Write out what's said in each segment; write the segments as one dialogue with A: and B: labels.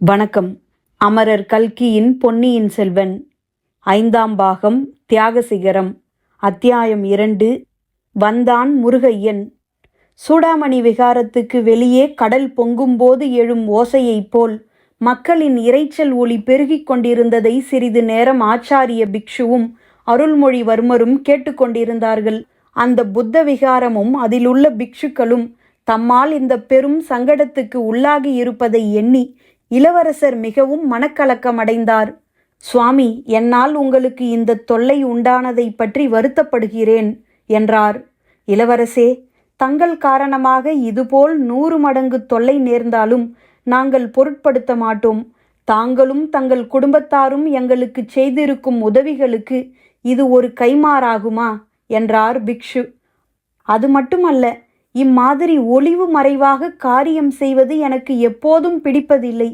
A: வணக்கம். அமரர் கல்கியின் பொன்னியின் செல்வன் 5ஆம் பாகம் தியாகசிகரம். அத்தியாயம் 2. வந்தான் முருகையன். சூடாமணி விகாரத்துக்கு வெளியே கடல் பொங்கும்போது எழும் ஓசையைப் போல் மக்களின் இரைச்சல் ஒலி பெருகிக் கொண்டிருந்ததை சிறிது நேரம் ஆச்சாரிய பிக்ஷுவும் அருள்மொழிவர்மரும் கேட்டுக்கொண்டிருந்தார்கள். அந்த புத்த விகாரமும் அதிலுள்ள பிக்ஷுக்களும் தம்மால் இந்த பெரும் சங்கடத்துக்கு உள்ளாகி இருப்பதை எண்ணி இளவரசர் மிகவும் மனக்கலக்கமடைந்தார். சுவாமி, என்னால் உங்களுக்கு இந்த தொல்லை உண்டானதை பற்றி வருத்தப்படுகிறேன் என்றார். இளவரசே, தங்கள் காரணமாக இதுபோல் 100 மடங்கு தொல்லை நேர்ந்தாலும் நாங்கள் பொருட்படுத்த மாட்டோம். தாங்களும் தங்கள் குடும்பத்தாரும் எங்களுக்கு செய்திருக்கும் உதவிகளுக்கு இது ஒரு கைமாறாகுமா என்றார் பிக்ஷு. அது மட்டுமல்ல, இம்மாதிரி ஒளிவு மறைவாக காரியம் செய்வது எனக்கு எப்போதும் பிடிப்பதில்லை.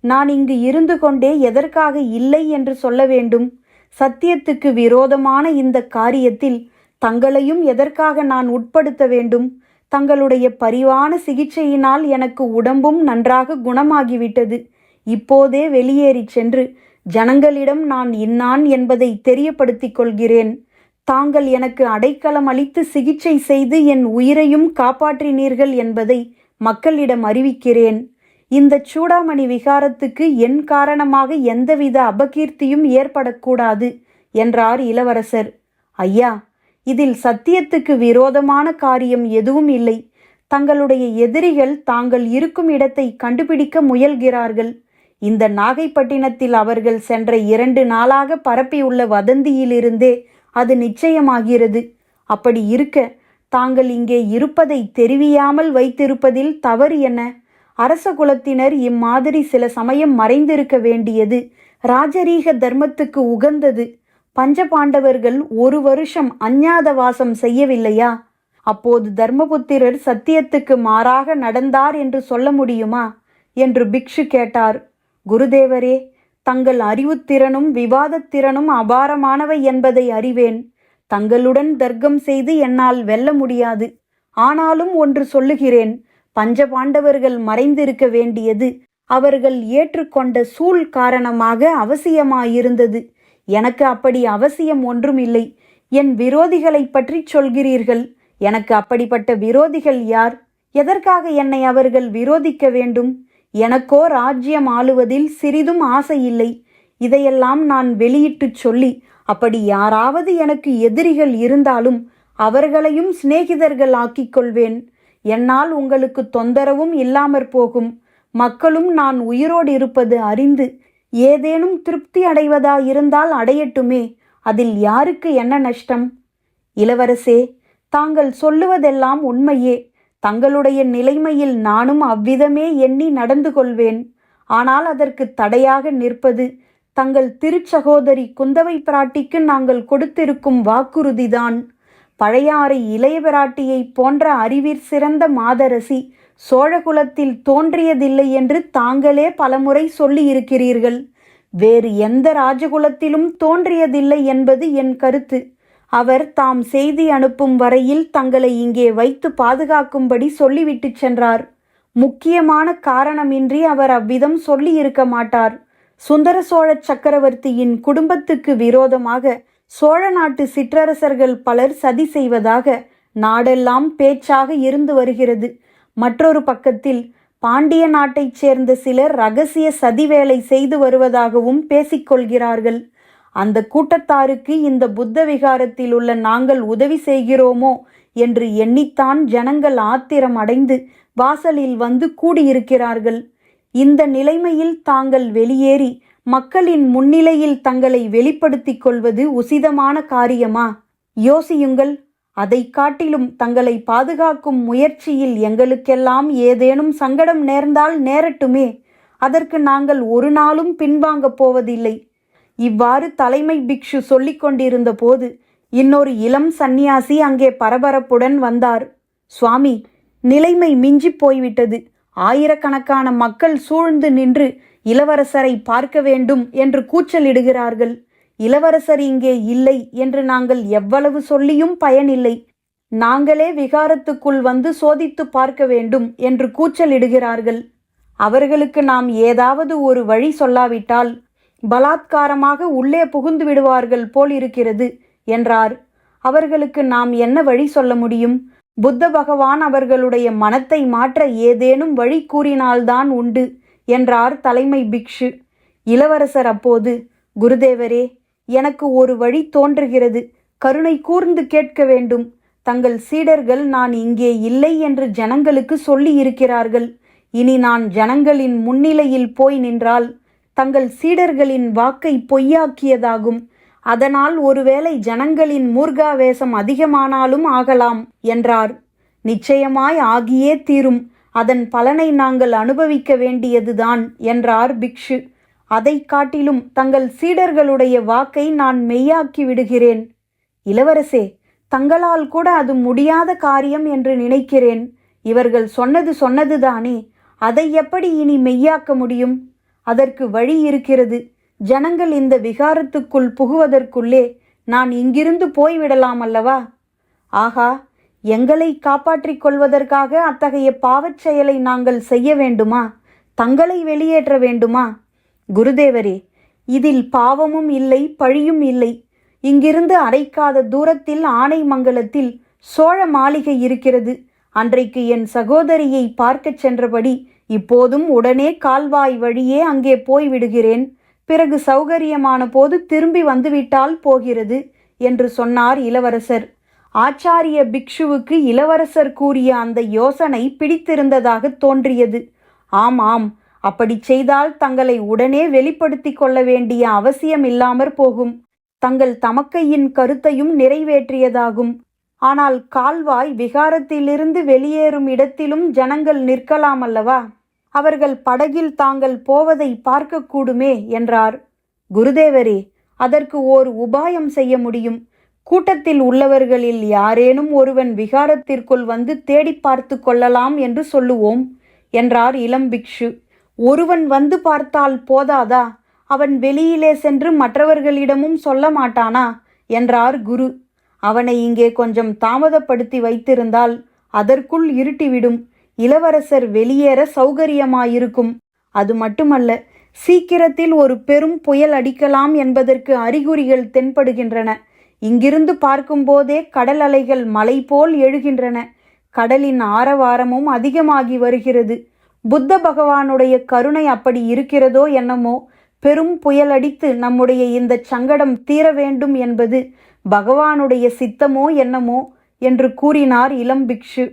A: நான் இங்கு இருந்து கொண்டே எதற்காக இல்லை என்று சொல்ல வேண்டும்? சத்தியத்துக்கு விரோதமான இந்த காரியத்தில் தங்களையும் எதற்காக நான் உட்படுத்த வேண்டும்? தங்களுடைய பரிவான சிகிச்சையினால் எனக்கு உடம்பும் நன்றாக குணமாகிவிட்டது. இப்போதே வெளியேறிச் சென்று ஜனங்களிடம் நான் இன்னான் என்பதை தெரியப்படுத்திக் கொள்கிறேன். தாங்கள் எனக்கு அடைக்கலம் அளித்து சிகிச்சை செய்து என் உயிரையும் காப்பாற்றினீர்கள் என்பதை மக்களிடம் அறிவிக்கிறேன். இந்த சூடாமணி விகாரத்துக்கு என் காரணமாக எந்தவித அபகீர்த்தியும் ஏற்படக்கூடாது என்றார் இளவரசர். ஐயா, இதில் சத்தியத்துக்கு விரோதமான காரியம் எதுவும் இல்லை. தங்களுடைய எதிரிகள் தாங்கள் இருக்கும் இடத்தை கண்டுபிடிக்க முயல்கிறார்கள். இந்த நாகைப்பட்டினத்தில் அவர்கள் சென்ற 2 நாளாக பரப்பியுள்ள வதந்தியிலிருந்தே அது நிச்சயமாகிறது. அப்படி இருக்க தாங்கள் இங்கே இருப்பதை தெரிவியாமல் வைத்திருப்பதில் தவறு என்ன? அரச குலத்தினர் இம்மாதிரி சில சமயம் மறைந்திருக்க வேண்டியது ராஜரீக தர்மத்துக்கு உகந்தது. பஞ்சபாண்டவர்கள் 1 வருஷம் அஞ்ஞாதவாசம் செய்யவில்லையா? அப்போது தர்மபுத்திரர் சத்தியத்துக்கு மாறாக நடந்தார் என்று சொல்ல முடியுமா என்று பிக்ஷு கேட்டார். குருதேவரே, தங்கள் அறிவுத்திறனும் விவாதத்திறனும் அபாரமானவை என்பதை அறிவேன். தங்களுடன் தர்க்கம் செய்து என்னால் வெல்ல முடியாது. ஆனாலும் ஒன்று சொல்லுகிறேன். பஞ்சபாண்டவர்கள் மறைந்திருக்க வேண்டியது அவர்கள் ஏற்றுக்கொண்ட சூழ் காரணமாக அவசியமாயிருந்தது. எனக்கு அப்படி அவசியம் ஒன்றுமில்லை. என் விரோதிகளை பற்றி சொல்கிறீர்கள். எனக்கு அப்படிப்பட்ட விரோதிகள் யார்? எதற்காக என்னை அவர்கள் விரோதிக்க வேண்டும்? எனக்கோ ராஜ்யம் ஆளுவதில் சிறிதும் ஆசை இல்லை. இதையெல்லாம் நான் வெளியிட்டுச் சொல்லி, அப்படி யாராவது எனக்கு எதிரிகள் இருந்தாலும் அவர்களையும் சிநேகிதர்கள் ஆக்கிக் கொள்வேன். என்னால் உங்களுக்கு தொந்தரவும் இல்லாமற் போகும். மக்களும் நான் உயிரோடு இருப்பது அறிந்து ஏதேனும் திருப்தி அடைவதாயிருந்தால் அடையட்டுமே. அதில் யாருக்கு என்ன நஷ்டம்? இளவரசே, தாங்கள் சொல்லுவதெல்லாம் உண்மையே. தங்களுடைய நிலைமையில் நானும் அவ்விதமே எண்ணி நடந்து கொள்வேன். ஆனால் அதற்கு தடையாக நிற்பது தங்கள் திருச்சகோதரி குந்தவை பிராட்டிக்கு நாங்கள் கொடுத்திருக்கும் வாக்குறுதிதான். பழையாறை இளைய பிராட்டியை போன்ற அறிவிற் சிறந்த மாதரசி சோழகுலத்தில் தோன்றியதில்லை என்று தாங்களே பலமுறை சொல்லி இருக்கிறீர்கள். வேறு எந்த ராஜகுலத்திலும் தோன்றியதில்லை என்பது என் கருத்து. அவர் தாம் செய்தி அனுப்பும் வரையில் தங்களை இங்கே வைத்து பாதுகாக்கும்படி சொல்லிவிட்டு சென்றார். முக்கியமான காரணமின்றி அவர் அவ்விதம் சொல்லி இருக்க மாட்டார். சுந்தர சோழ சக்கரவர்த்தியின் குடும்பத்துக்கு விரோதமாக சோழ நாட்டு சிற்றரசர்கள் பலர் சதி செய்வதாக நாடெல்லாம் பேச்சாக இருந்து வருகிறது. மற்றொரு பக்கத்தில் பாண்டிய நாட்டைச் சேர்ந்த சிலர் இரகசிய சதி வேலை செய்து வருவதாகவும் பேசிக்கொள்கிறார்கள். அந்த கூட்டத்தாருக்கு இந்த புத்த விகாரத்தில் உள்ள நாங்கள் உதவி செய்கிறோமோ என்று எண்ணித்தான் ஜனங்கள் ஆத்திரம் அடைந்து வாசலில் வந்து கூடியிருக்கிறார்கள். இந்த நிலைமையில் தாங்கள் வெளியேறி மக்களின் முன்னிலையில் தங்களை வெளிப்படுத்திக் கொள்வது உசிதமான காரியமா? யோசியுங்கள். அதை காட்டிலும் தங்களை பாதுகாக்கும் முயற்சியில் எங்களுக்கெல்லாம் ஏதேனும் சங்கடம் நேர்ந்தால் நேரட்டுமே. அதற்கு நாங்கள் ஒரு நாளும் பின்வாங்கப் போவதில்லை. இவ்வாறு தலைமை பிக்ஷு சொல்லிக் கொண்டிருந்த போது இன்னொரு இளம் சந்நியாசி அங்கே பரபரப்புடன் வந்தார். சுவாமி, நிலைமை மிஞ்சி போய்விட்டது. ஆயிரக்கணக்கான மக்கள் சூழ்ந்து நின்று இளவரசரை பார்க்க வேண்டும் என்று கூச்சலிடுகிறார்கள். இளவரசர் இங்கே இல்லை என்று நாங்கள் எவ்வளவு சொல்லியும் பயனில்லை. நாங்களே விகாரத்துக்குள் வந்து சோதித்து பார்க்க வேண்டும் என்று கூச்சலிடுகிறார்கள். அவர்களுக்கு நாம் ஏதாவது ஒரு வழி சொல்லாவிட்டால் பலாத்காரமாக உள்ளே புகுந்து விடுவார்கள் போலிருக்கிறது என்றார். அவர்களுக்கு நாம் என்ன வழி சொல்ல முடியும்? புத்த பகவான் அவர்களுடைய மனத்தை மாற்ற ஏதேனும் வழி கூறினால்தான் உண்டு என்றார் தலைமை பிக்ஷு. இளவரசர் அப்போது, குருதேவரே, எனக்கு ஒரு வழி தோன்றுகிறது, கருணை கூர்ந்து கேட்க வேண்டும். தங்கள் சீடர்கள் நான் இங்கே இல்லை என்று ஜனங்களுக்கு சொல்லி இருக்கிறார்கள். இனி நான் ஜனங்களின் முன்னிலையில் போய் நின்றால் தங்கள் சீடர்களின் வாக்கை பொய்யாக்கியதாகும். அதனால் ஒருவேளை ஜனங்களின் மூர்காவேசம் அதிகமானாலும் ஆகலாம் என்றார். நிச்சயமாய் ஆகியே தீரும். அதன் பலனை நாங்கள் அனுபவிக்க வேண்டியதுதான் என்றார் பிக்ஷு. அதை காட்டிலும் தங்கள் சீடர்களுடைய வாக்கை நான் மெய்யாக்கி விடுகிறேன். இளவரசே, தங்களால் கூட அது முடியாத காரியம் என்று நினைக்கிறேன். இவர்கள் சொன்னதுதானே, அதை எப்படி இனி மெய்யாக்க முடியும்? அதற்கு வழி இருக்கிறது. ஜனங்கள் இந்த விகாரத்துக்குள் புகுவதற்குள்ளே நான் இங்கிருந்து போய்விடலாம் அல்லவா? ஆகா, எங்களை காப்பாற்றிக் கொள்வதற்காக அத்தகைய பாவச் செயலை நாங்கள் செய்ய வேண்டுமா? தங்களை வெளியேற்ற வேண்டுமா? குருதேவரே, இதில் பாவமும் இல்லை, பழியும் இல்லை. இங்கிருந்து அரைக்காத தூரத்தில் ஆனைமங்கலத்தில் சோழ மாளிகை இருக்கிறது. அன்றைக்கு என் சகோதரியை பார்க்கச் சென்றபடி இப்போதும் உடனே கால்வாய் வழியே அங்கே போய்விடுகிறேன். பிறகு சௌகரியமான போது திரும்பி வந்துவிட்டால் போகிறது என்று சொன்னார் இளவரசர். ஆச்சாரிய பிக்ஷுவுக்கு இளவரசர் கூறிய அந்த யோசனை பிடித்திருந்ததாக தோன்றியது. ஆமாம், அப்படி செய்தால் தங்களை உடனே வெளிப்படுத்தி கொள்ள வேண்டிய அவசியம் இல்லாமற் போகும். தங்கள் தமக்கையின் கருத்தையும் நிறைவேற்றியதாகும். ஆனால் கால்வாய் விகாரத்திலிருந்து வெளியேறும் இடத்திலும் ஜனங்கள் நிற்கலாம் அல்லவா? அவர்கள் படகில் தாங்கள் போவதை பார்க்கக்கூடுமே என்றார். குருதேவரே, அதற்கு ஓர் உபாயம் செய்ய முடியும். கூட்டத்தில் உள்ளவர்களில் யாரேனும் ஒருவன் விகாரத்திற்குள் வந்து தேடி பார்த்து கொள்ளலாம் என்று சொல்லுவோம் என்றார் இளம் பிக்ஷு. ஒருவன் வந்து பார்த்தால் போதாதா? அவன் வெளியிலே சென்று மற்றவர்களிடமும் சொல்ல மாட்டானா என்றார் குரு. அவனை இங்கே கொஞ்சம் தாமதப்படுத்தி வைத்திருந்தால் அதற்குள் இருட்டிவிடும். இளவரசர் வெளியேற சௌகரியமாயிருக்கும். அது மட்டுமல்ல, சீக்கிரத்தில் ஒரு பெரும் புயல் அடிக்கலாம் என்பதற்கு அறிகுறிகள் தென்படுகின்றன. இங்கிருந்து பார்க்கும்போதே கடல் அலைகள் மலை போல் எழுகின்றன. கடலின் ஆரவாரமும் அதிகமாகி வருகிறது. புத்த பகவானுடைய கருணை அப்படி இருக்கிறதோ என்னமோ, பெரும் புயல் அடித்து நம்முடைய இந்த சங்கடம் தீர வேண்டும் என்பது பகவானுடைய சித்தமோ என்னமோ என்று கூறினார் இளம் பிக்ஷு.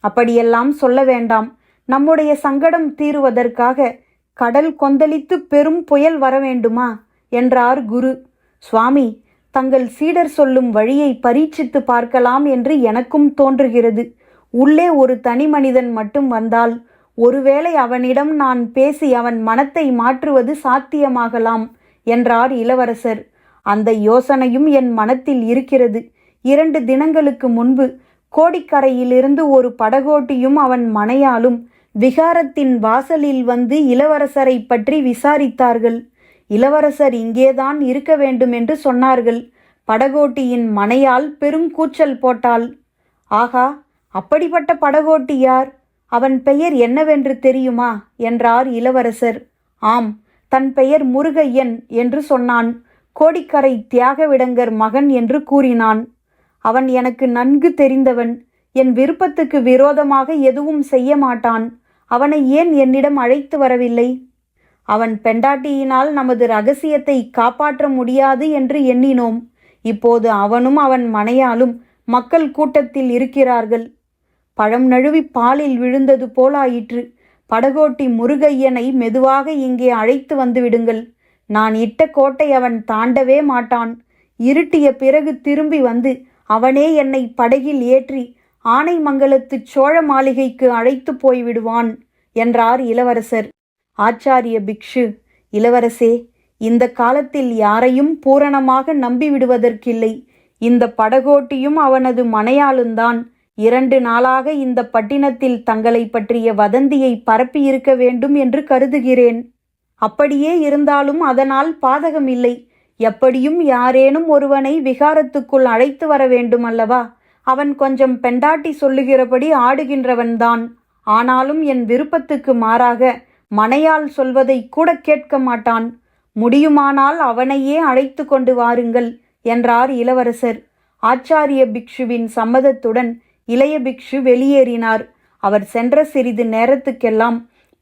A: அப்படியெல்லாம் சொல்ல வேண்டாம். நம்முடைய சங்கடம் தீருவதற்காக கடல் கொந்தளித்து பெரும் புயல் வர வேண்டுமா என்றார் குரு. சுவாமி, தங்கள் சீடர் சொல்லும் வழியை பரீட்சித்து பார்க்கலாம் என்று எனக்கும் தோன்றுகிறது. உள்ளே ஒரு தனி மனிதன் மட்டும் வந்தால் ஒருவேளை அவனிடம் நான் பேசி அவன் மனத்தை மாற்றுவது சாத்தியமாகலாம் என்றார் இளவரசர். அந்த யோசனையும் என் மனத்தில் இருக்கிறது. 2 தினங்களுக்கு முன்பு கோடிக்கரையிலிருந்து ஒரு படகோட்டியும் அவன் மனையாலும் விகாரத்தின் வாசலில் வந்து இளவரசரை பற்றி விசாரித்தார்கள். இளவரசர் இங்கேதான் இருக்க வேண்டும் என்று சொன்னார்கள். படகோட்டியின் மனையால் பெருங்கூச்சல் போட்டாள். ஆகா, அப்படிப்பட்ட படகோட்டி யார்? அவன் பெயர் என்னவென்று தெரியுமா என்றார் இளவரசர். ஆம், தன் பெயர் முருகையன் என்று சொன்னான். கோடிக்கரை தியாகவிடங்கர் மகன் என்று கூறினான். அவன் எனக்கு நன்கு தெரிந்தவன். என் விருப்பத்துக்கு விரோதமாக எதுவும் செய்ய மாட்டான். அவனை ஏன் என்னிடம் அழைத்து வரவில்லை? அவன் பெண்டாட்டியினால் நமது இரகசியத்தை காப்பாற்ற முடியாது என்று எண்ணினோம். இப்போது அவனும் அவன் மனையாலும் மக்கள் கூட்டத்தில் இருக்கிறார்கள். பழம் நழுவி பாலில் விழுந்தது போலாயிற்று. படகோட்டி முருகையனை மெதுவாக இங்கே அழைத்து வந்து விடுங்கள். நான் இட்ட கோட்டை அவன் தாண்டவே மாட்டான். இருட்டிய பிறகு திரும்பி வந்து அவனே என்னை படகில் ஏற்றி ஆனைமங்கலத்து சோழ மாளிகைக்கு அழைத்து போய்விடுவான் என்றார் இளவரசர். ஆச்சாரிய பிக்ஷு, இளவரசே, இந்த காலத்தில் யாரையும் பூரணமாக நம்பிவிடுவதற்கில்லை. இந்த படகோட்டியும் அவனது மனையாளுந்தான் 2 நாளாக இந்த பட்டினத்தில் தங்களை பற்றிய வதந்தியை பரப்பியிருக்க வேண்டும் என்று கருதுகிறேன். அப்படியே இருந்தாலும் அதனால் பாதகமில்லை. எப்படியும் யாரேனும் ஒருவனை விகாரத்துக்குள் அழைத்து வர வேண்டும் அல்லவா? அவன் கொஞ்சம் பெண்டாட்டி சொல்லுகிறபடி ஆடுகின்றவன்தான். ஆனாலும் என் விருப்பத்துக்கு மாறாக மனையாள் சொல்வதை கூட கேட்க மாட்டான். முடியுமானால் அவனையே அழைத்து கொண்டு வாருங்கள் என்றார் இளவரசர். ஆச்சாரிய பிக்ஷுவின் சம்மதத்துடன் இளைய பிக்ஷு வெளியேறினார். அவர் சென்ற சிறிது நேரத்துக்கெல்லாம்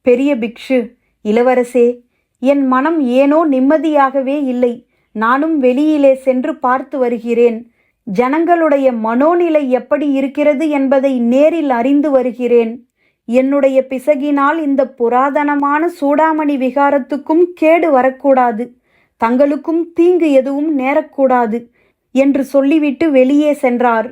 A: பெரிய பிக்ஷு, இளவரசே, என் மனம் ஏனோ நிம்மதியாகவே இல்லை. நானும் வெளியிலே சென்று பார்த்து வருகிறேன். ஜனங்களுடைய மனோநிலை எப்படி இருக்கிறது என்பதை நேரில் அறிந்து வருகிறேன். என்னுடைய பிசகினால் இந்த புராதனமான சூடாமணி விகாரத்துக்கும் கேடு வரக்கூடாது, தங்களுக்கும் தீங்கு எதுவும் நேரக்கூடாது என்று சொல்லிவிட்டு வெளியே சென்றார்.